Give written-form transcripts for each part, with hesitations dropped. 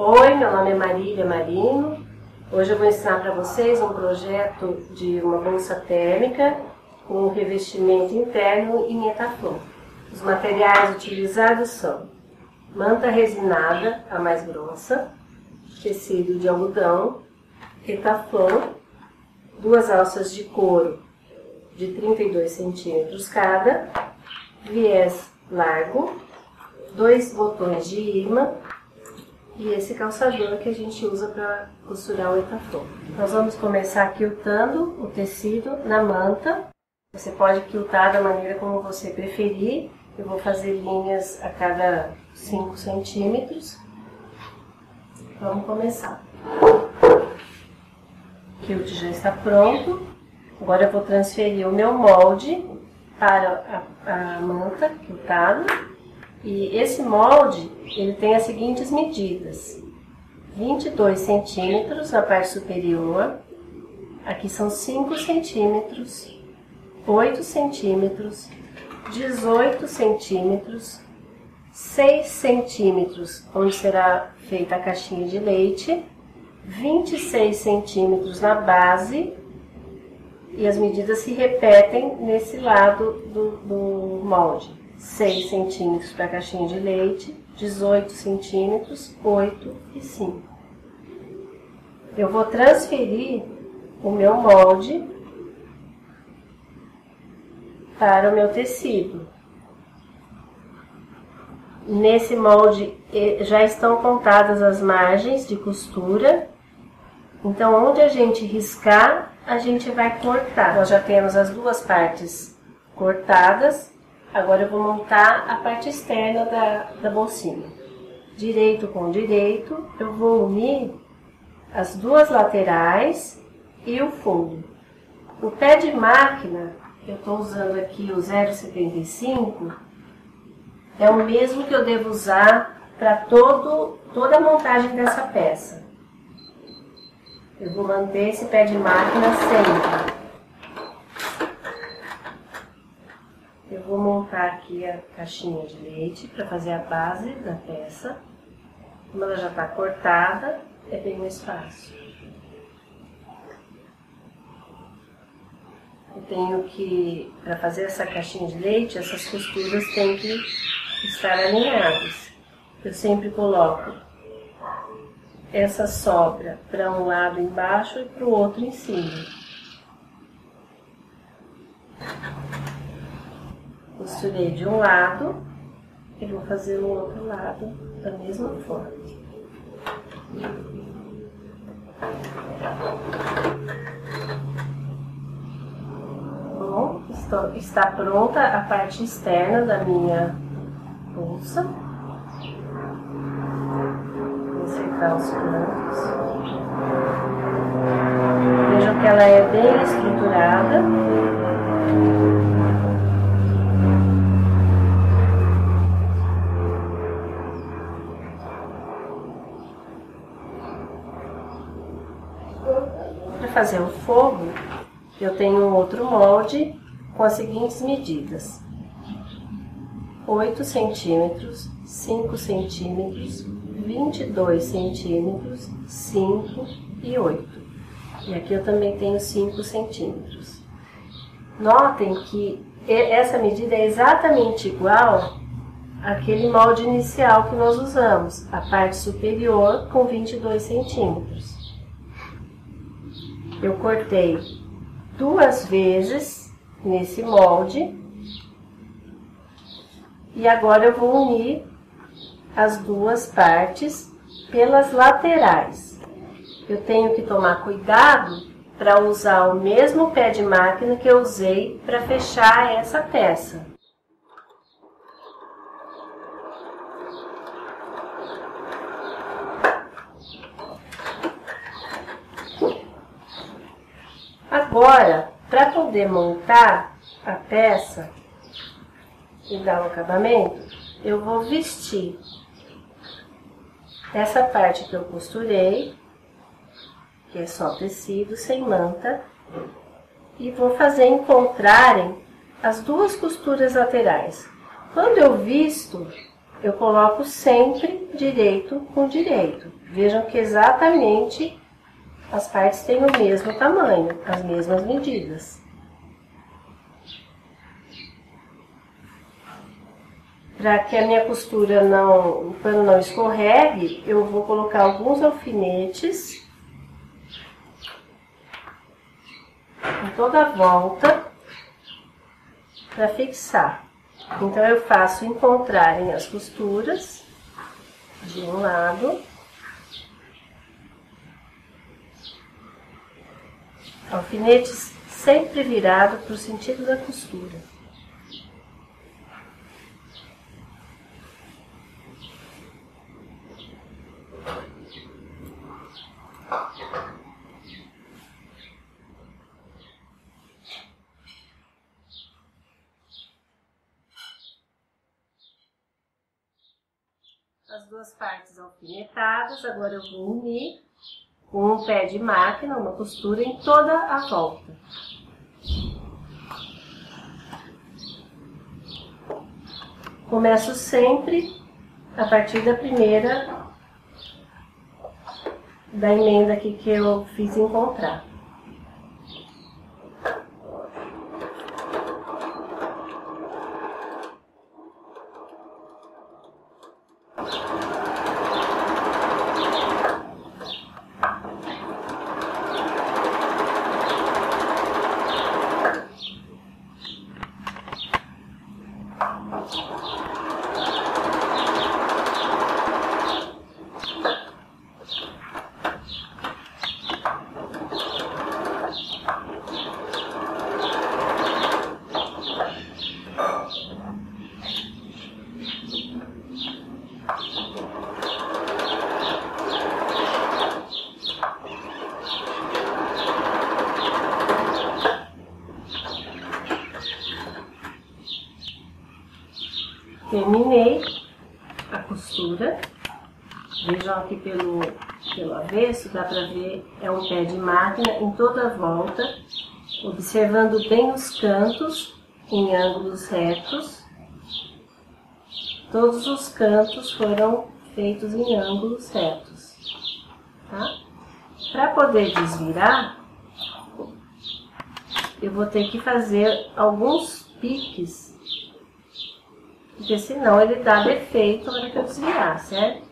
Oi, meu nome é Marília Marino. Hoje eu vou ensinar para vocês um projeto de uma bolsa térmica com revestimento interno em Etaflor. Os materiais utilizados são manta resinada, a mais grossa, tecido de algodão, Etaflor, 2 alças de couro de 32 centímetros cada, viés largo, 2 botões de imã e esse calçador que a gente usa para costurar o Etaflor. Nós vamos começar quiltando o tecido na manta. Você pode quiltar da maneira como você preferir. Eu vou fazer linhas a cada 5 centímetros. Vamos começar. O quilt já está pronto. Agora eu vou transferir o meu molde para a manta quiltada. E esse molde, ele tem as seguintes medidas: 22 centímetros na parte superior, aqui são 5 centímetros, 8 centímetros, 18 centímetros, 6 centímetros, onde será feita a caixinha de leite, 26 centímetros na base, e as medidas se repetem nesse lado do molde. 6 centímetros para a caixinha de leite, 18 centímetros, 8 e 5. Eu vou transferir o meu molde para o meu tecido. Nesse molde já estão contadas as margens de costura, então onde a gente riscar, a gente vai cortar. Nós já temos as duas partes cortadas. Agora eu vou montar a parte externa da bolsinha. Direito com direito, eu vou unir as duas laterais e o fundo. O pé de máquina, eu estou usando aqui o 0,75, é o mesmo que eu devo usar para toda a montagem dessa peça. Eu vou manter esse pé de máquina sempre. Eu vou montar aqui a caixinha de leite para fazer a base da peça. Como ela já está cortada, é bem mais fácil. Eu tenho que, para fazer essa caixinha de leite, essas costuras têm que estar alinhadas. Eu sempre coloco essa sobra para um lado embaixo e para o outro em cima. Costurei de um lado e vou fazer o outro lado da mesma forma. Bom, está pronta a parte externa da minha bolsa. Vou acertar os cantos. Vejam que ela é bem estruturada. Para fazer o forro, eu tenho um outro molde com as seguintes medidas: 8 centímetros, 5 centímetros, 22 centímetros, 5 e 8. E aqui eu também tenho 5 centímetros. Notem que essa medida é exatamente igual àquele molde inicial que nós usamos, a parte superior com 22 centímetros. Eu cortei 2 vezes nesse molde e agora eu vou unir as duas partes pelas laterais. Eu tenho que tomar cuidado para usar o mesmo pé de máquina que eu usei para fechar essa peça. Agora, para poder montar a peça e dar um acabamento, eu vou vestir essa parte que eu costurei, que é só tecido, sem manta, e vou fazer encontrarem as duas costuras laterais. Quando eu visto eu coloco sempre direito com direito. Vejam que exatamente as partes têm o mesmo tamanho, as mesmas medidas. Para que a minha costura o pano não escorregue, eu vou colocar alguns alfinetes em toda a volta para fixar. Então eu faço encontrarem as costuras de um lado, alfinetes sempre virado para o sentido da costura. As duas partes alfinetadas, agora eu vou unir com um pé de máquina, uma costura em toda a volta. Começo sempre a partir da primeira da emenda aqui que eu fiz encontrar. Terminei a costura, vejam aqui pelo avesso, dá para ver, é um pé de máquina em toda a volta, observando bem os cantos em ângulos retos. Todos os cantos foram feitos em ângulos retos, tá? Para poder desvirar, eu vou ter que fazer alguns piques, porque senão ele dá defeito na hora que eu desvirar, certo?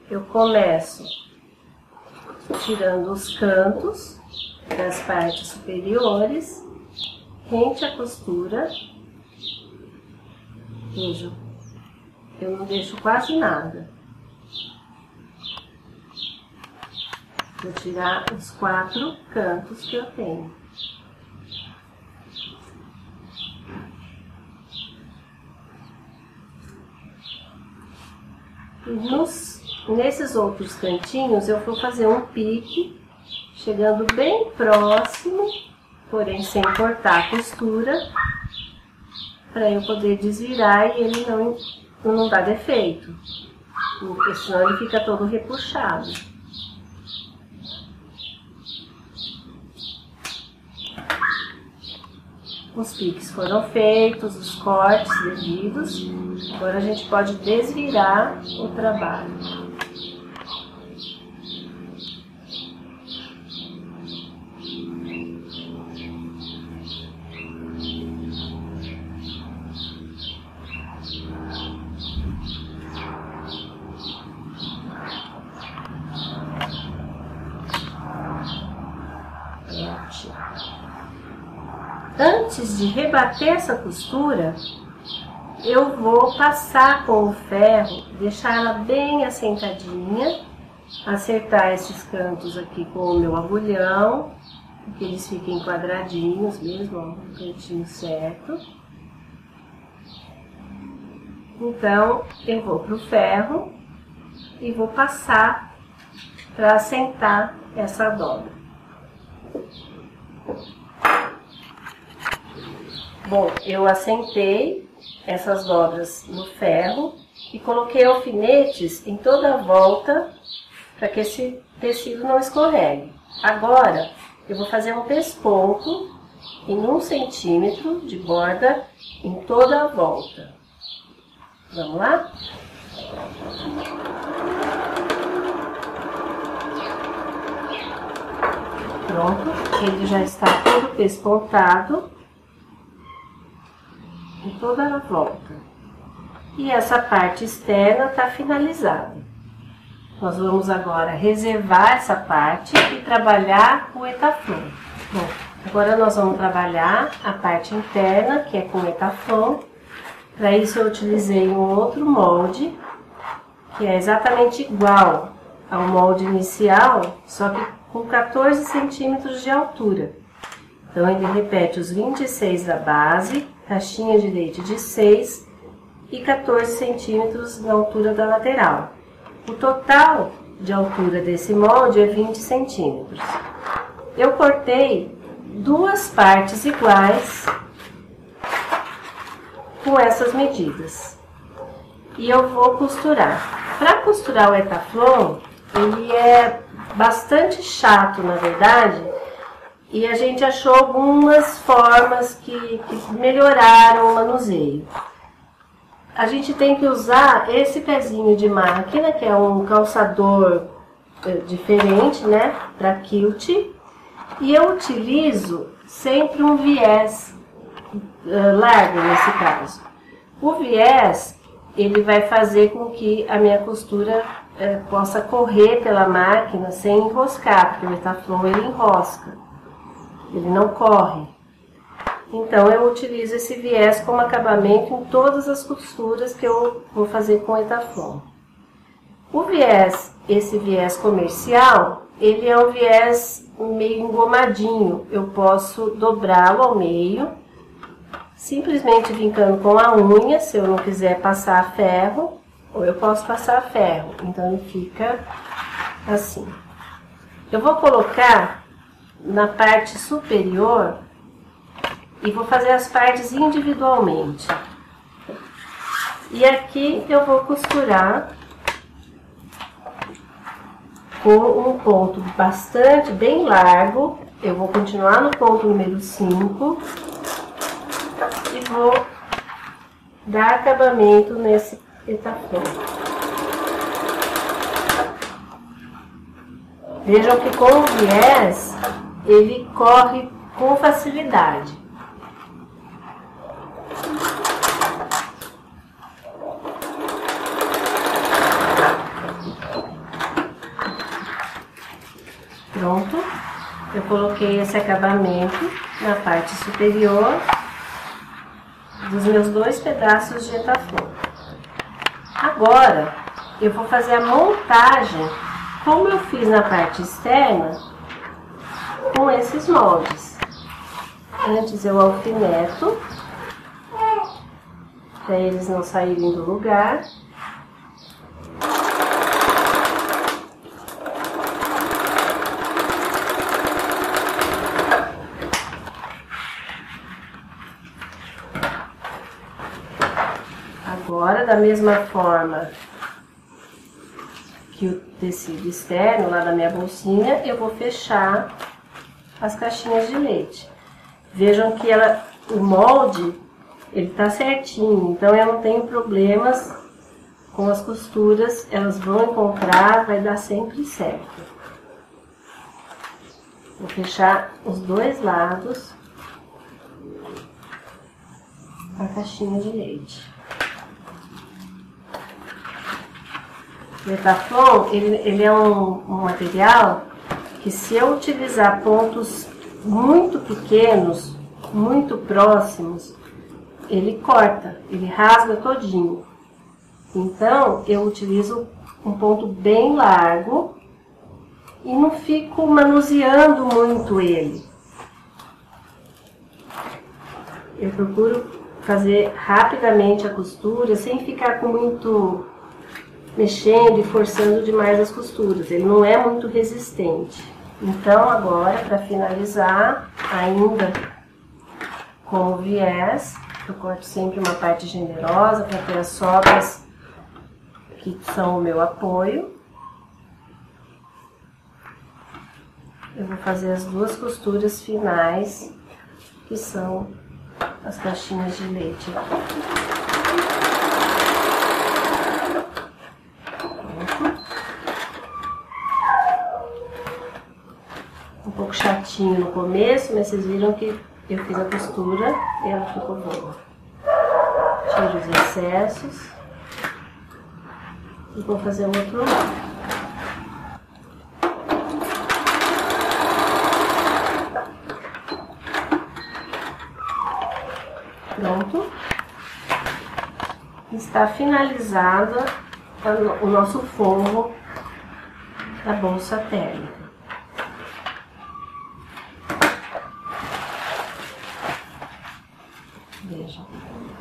Eu começo tirando os cantos das partes superiores, rente a costura. Vejam, eu não deixo quase nada. Vou tirar os 4 cantos que eu tenho. Nesses outros cantinhos eu vou fazer um pique, chegando bem próximo, porém sem cortar a costura, para eu poder desvirar e ele não dar defeito, porque senão ele fica todo repuxado. Os piques foram feitos, os cortes devidos. Agora a gente pode desvirar o trabalho. Antes de rebater essa costura, eu vou passar com o ferro, deixar ela bem assentadinha, acertar esses cantos aqui com o meu agulhão, que eles fiquem quadradinhos mesmo, ó, no cantinho certo. Então, eu vou pro ferro e vou passar para assentar essa dobra. Bom, eu assentei essas dobras no ferro e coloquei alfinetes em toda a volta para que esse tecido não escorregue. Agora, eu vou fazer um pesponto em 1 centímetro de borda em toda a volta. Vamos lá? Pronto, ele já está todo pespontado em toda a volta. E essa parte externa está finalizada. Nós vamos agora reservar essa parte e trabalhar o Etaflon. Bom, agora nós vamos trabalhar a parte interna, que é com Etaflon. Para isso eu utilizei um outro molde, que é exatamente igual ao molde inicial, só que com 14 centímetros de altura. Então ele repete os 26 da base, caixinha de leite de 6 e 14 centímetros na altura da lateral. O total de altura desse molde é 20 centímetros. Eu cortei 2 partes iguais com essas medidas. E eu vou costurar. Para costurar o Etaflon, ele é bastante chato, na verdade, e a gente achou algumas formas que melhoraram o manuseio. A gente tem que usar esse pezinho de máquina, que é um calçador diferente, né, para quilt, e eu utilizo sempre um viés largo nesse caso. O viés, ele vai fazer com que a minha costura possa correr pela máquina sem enroscar, porque o Etaflon ele enrosca, ele não corre. Então eu utilizo esse viés como acabamento em todas as costuras que eu vou fazer com o Etaflon. O viés, esse viés comercial, ele é um viés meio engomadinho. Eu posso dobrá-lo ao meio, simplesmente vincando com a unha, se eu não quiser passar ferro, ou eu posso passar ferro. Então ele fica assim. Eu vou colocar na parte superior e vou fazer as partes individualmente. E aqui eu vou costurar com um ponto bem largo. Eu vou continuar no ponto número 5 e vou dar acabamento nesse Etaflon. Vejam que com o viés ele corre com facilidade. Pronto, eu coloquei esse acabamento na parte superior dos meus 2 pedaços de Etaflon. Agora, eu vou fazer a montagem, como eu fiz na parte externa, com esses moldes. Antes eu alfineto, para eles não saírem do lugar. Agora, da mesma forma que o tecido externo lá da minha bolsinha, eu vou fechar as caixinhas de leite. Vejam que o molde, ele tá certinho, então eu não tenho problemas com as costuras, elas vão encontrar, vai dar sempre certo. Vou fechar os 2 lados da caixinha de leite. O Etaflon, ele é um material que, se eu utilizar pontos muito pequenos, muito próximos, ele corta, ele rasga todinho. Então, eu utilizo um ponto bem largo e não fico manuseando muito ele. Eu procuro fazer rapidamente a costura, sem ficar com muito mexendo e forçando demais as costuras. Ele não é muito resistente. Então, agora, para finalizar, ainda com o viés, eu corto sempre uma parte generosa para ter as sobras que são o meu apoio. Eu vou fazer as 2 costuras finais que são as caixinhas de leite. Um pouco chatinho no começo, mas vocês viram que eu fiz a costura e ela ficou boa. Tiro os excessos e vou fazer o outro lado. Pronto. Está finalizada o nosso forro da bolsa térmica. Veja.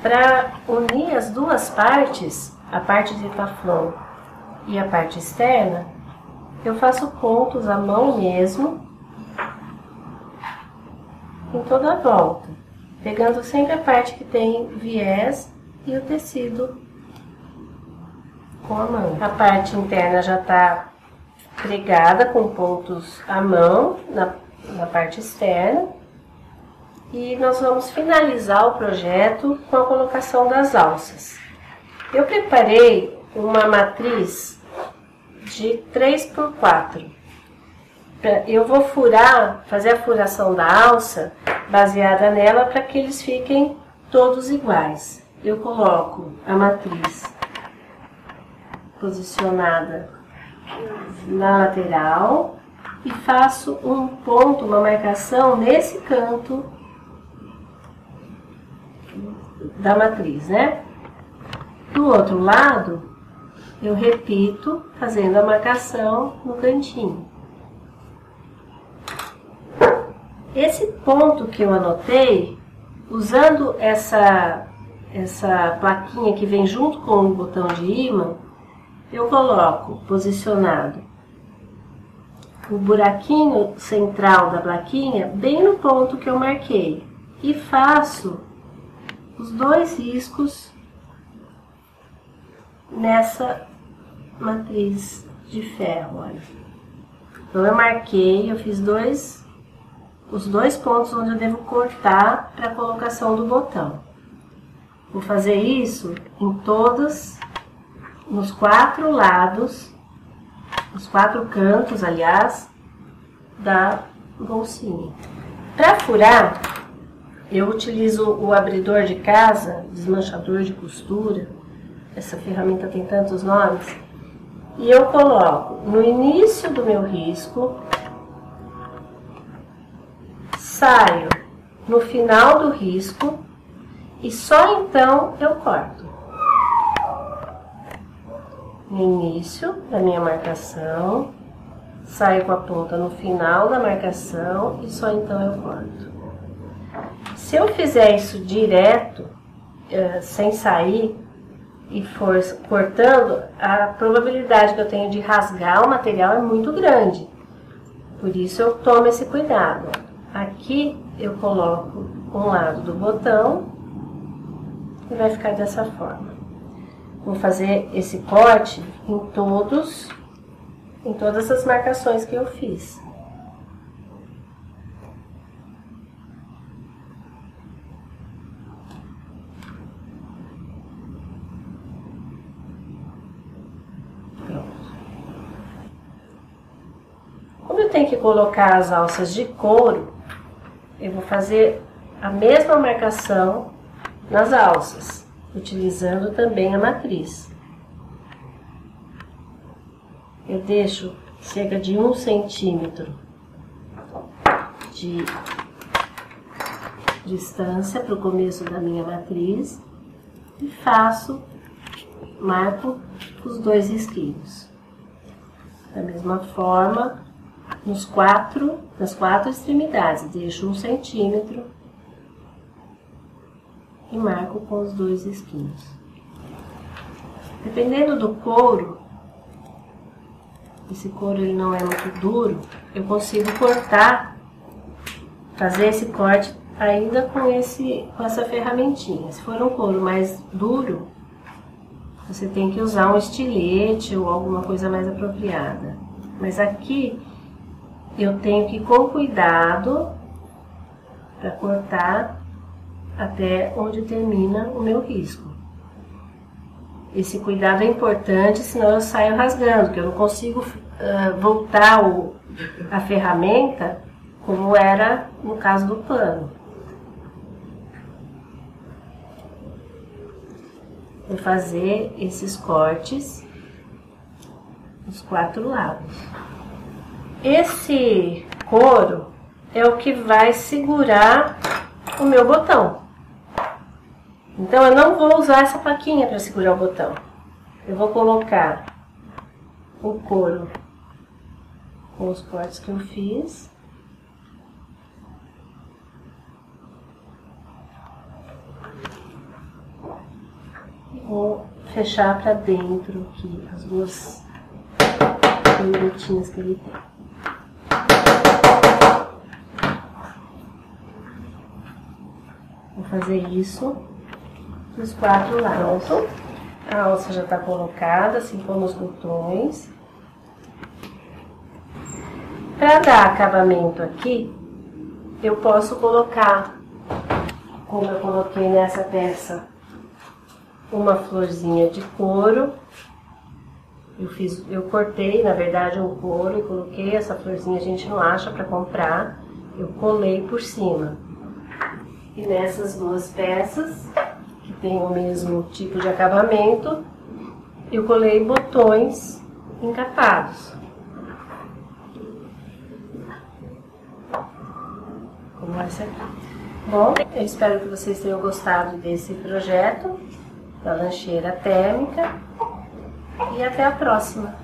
Para unir as duas partes, a parte de taflon e a parte externa, eu faço pontos à mão mesmo, em toda a volta, pegando sempre a parte que tem viés e o tecido com a mão. A parte interna já está pregada com pontos à mão na parte externa. E nós vamos finalizar o projeto com a colocação das alças. Eu preparei uma matriz de 3x4. Eu vou fazer a furação da alça baseada nela para que eles fiquem todos iguais. Eu coloco a matriz posicionada na lateral e faço um ponto, uma marcação nesse canto da matriz, né? Do outro lado, eu repito, fazendo a marcação no cantinho. Esse ponto que eu anotei, usando essa plaquinha que vem junto com o botão de ímã, eu coloco posicionado o buraquinho central da plaquinha bem no ponto que eu marquei e faço os 2 riscos nessa matriz de ferro, olha. Então eu marquei, eu fiz os 2 pontos onde eu devo cortar para a colocação do botão. Vou fazer isso nos 4 lados, nos 4 cantos, aliás, da bolsinha. Para furar, eu utilizo o abridor de casa, desmanchador de costura, essa ferramenta tem tantos nomes, e eu coloco no início do meu risco, saio no final do risco e só então eu corto. No início da minha marcação, saio com a ponta no final da marcação e só então eu corto. Se eu fizer isso direto, sem sair, e for cortando, a probabilidade que eu tenho de rasgar o material é muito grande. Por isso eu tomo esse cuidado. Aqui eu coloco um lado do botão e vai ficar dessa forma. Vou fazer esse corte em todas as marcações que eu fiz. Como eu tenho que colocar as alças de couro, eu vou fazer a mesma marcação nas alças, utilizando também a matriz. Eu deixo cerca de 1 centímetro de distância para o começo da minha matriz e marco os 2 risquinhos. Da mesma forma, nas 4 extremidades, deixo 1 centímetro e marco com os 2 risquinhos. Dependendo do couro, esse couro ele não é muito duro, eu consigo cortar, fazer esse corte ainda com essa ferramentinha. Se for um couro mais duro, você tem que usar um estilete ou alguma coisa mais apropriada. Mas aqui eu tenho que, com cuidado, para cortar até onde termina o meu risco. Esse cuidado é importante, senão eu saio rasgando, porque eu não consigo voltar a ferramenta como era no caso do pano. Vou fazer esses cortes dos 4 lados. Esse couro é o que vai segurar o meu botão. Então eu não vou usar essa faquinha para segurar o botão. Eu vou colocar o couro com os cortes que eu fiz. Vou fechar para dentro aqui as duas pinguetinhas que ele tem. Vou fazer isso dos 4 lados. A alça já está colocada, assim como os botões. Para dar acabamento aqui, eu posso colocar, como eu coloquei nessa peça, uma florzinha de couro. Eu cortei, na verdade, um couro e coloquei essa florzinha, a gente não acha para comprar. Eu colei por cima. E nessas duas peças, que tem o mesmo tipo de acabamento, eu colei botões encapados. Como esse aqui. Bom, eu espero que vocês tenham gostado desse projeto da lancheira térmica e até a próxima!